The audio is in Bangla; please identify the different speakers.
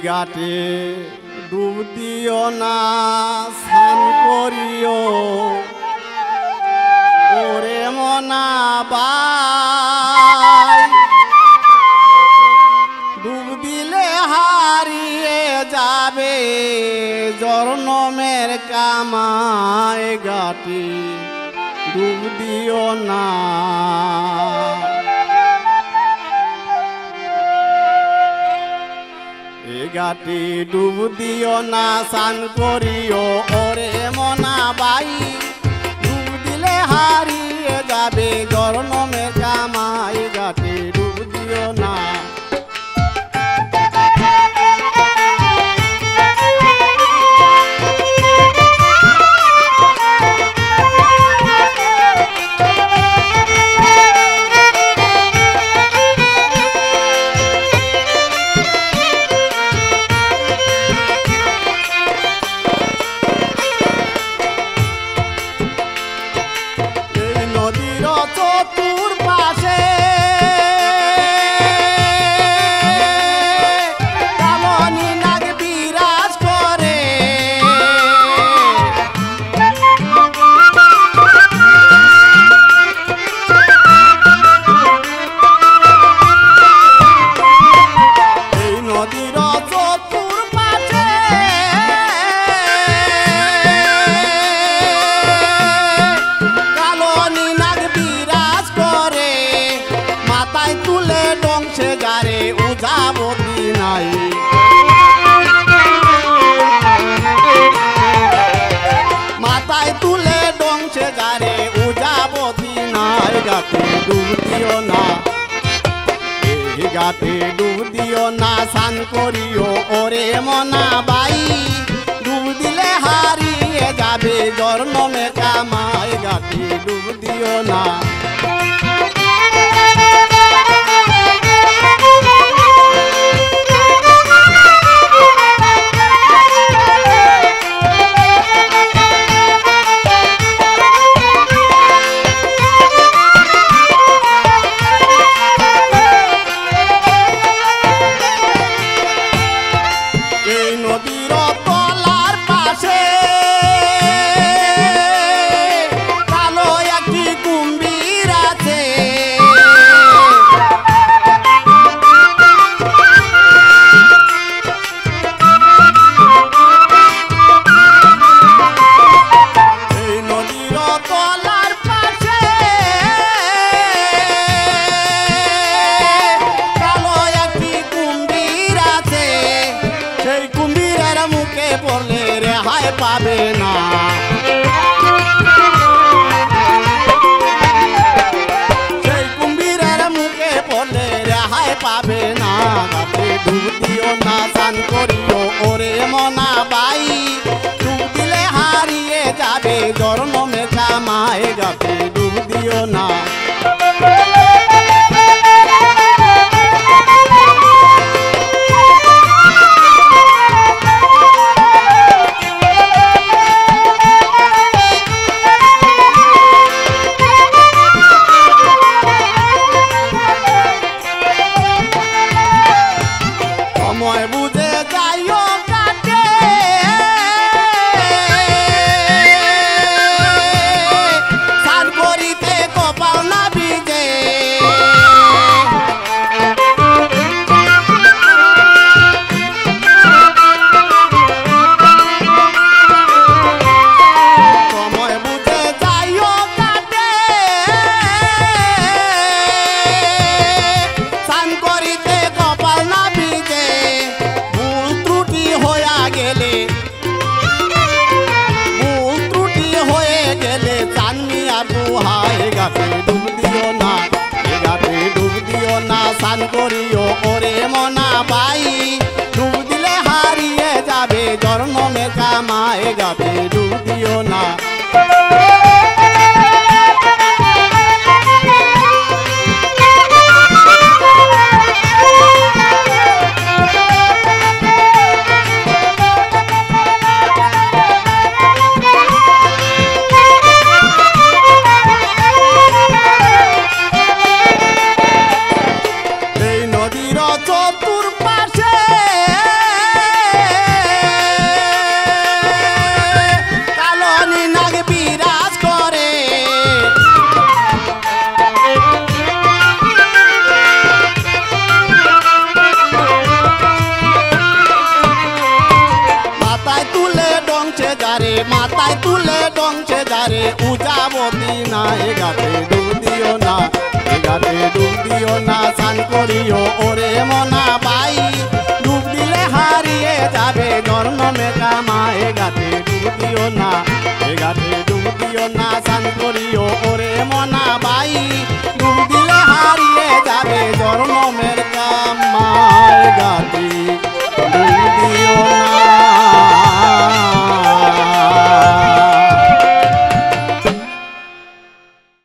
Speaker 1: ঘাটে ডুব দিও না স্নান করিও ওরে মনা বাই ডুব দিলে হারিয়ে যাবে জনমের কামাই ঘাটে ডুব দিও না ঘাটে ডুব দিও না স্নান করিও ওরে মনা বাই ডুব দিলে হারিয়ে যাবে জনমের কামাই ঘাটে ডুব দিও না চতুর পাশে কামনি নাগ বিরাজ করে এই নদীর চতুর পাশে তুলে ডংসে গারে উজাবতী নাই মাথায় তুলে ডংসে গারে উজাবতী নাই ঘাটে ডুব দিও না এই ঘাটে ডুব দিও না স্নান করিও ওরে মনা বাই ডুব দিলে হারিয়ে যাবে জনমে কামাই ঘাটে ডুব দিও না পড়লে রেহাই পাবে না সেই কুম্ভীরের মুখে পড়লে রেহাই পাবে না ঘাটে ডুব দিও না স্নান করিও ওরে মনা বাই ডুব দিলে হারিয়ে যাবে জনমের কামাই ঘাটে ডুব দিও না সময় বুঝে যাইও কাটে স্নান করিতে কপাল না ভিজে সময় বুঝে যাইও কাটে স্নান করিতে কপাল না ভিজে ভুল ত্রুটি হয়ে গেলে চাননি আর দুহাই ঘাটে ডুব দিও না ঘাটে ডুব দিও না স্নান করিও ওরে মনা বাই ডুব দিলে হারিয়ে যাবে জনমের কামাই ঘাটে ডুব দিও না চতুর পাশে না, এ গাতে ডুব দিও না, এ গাতে ডুব দিও না, স্নান করিও ওরে মনা বাই, ডুব দিলে হারিয়ে যাবে জন্মে কামা, এ গাতে ডুব দিও না, এ গাতে ডুব দিও না, স্নান করিও ওরে মনা বাই।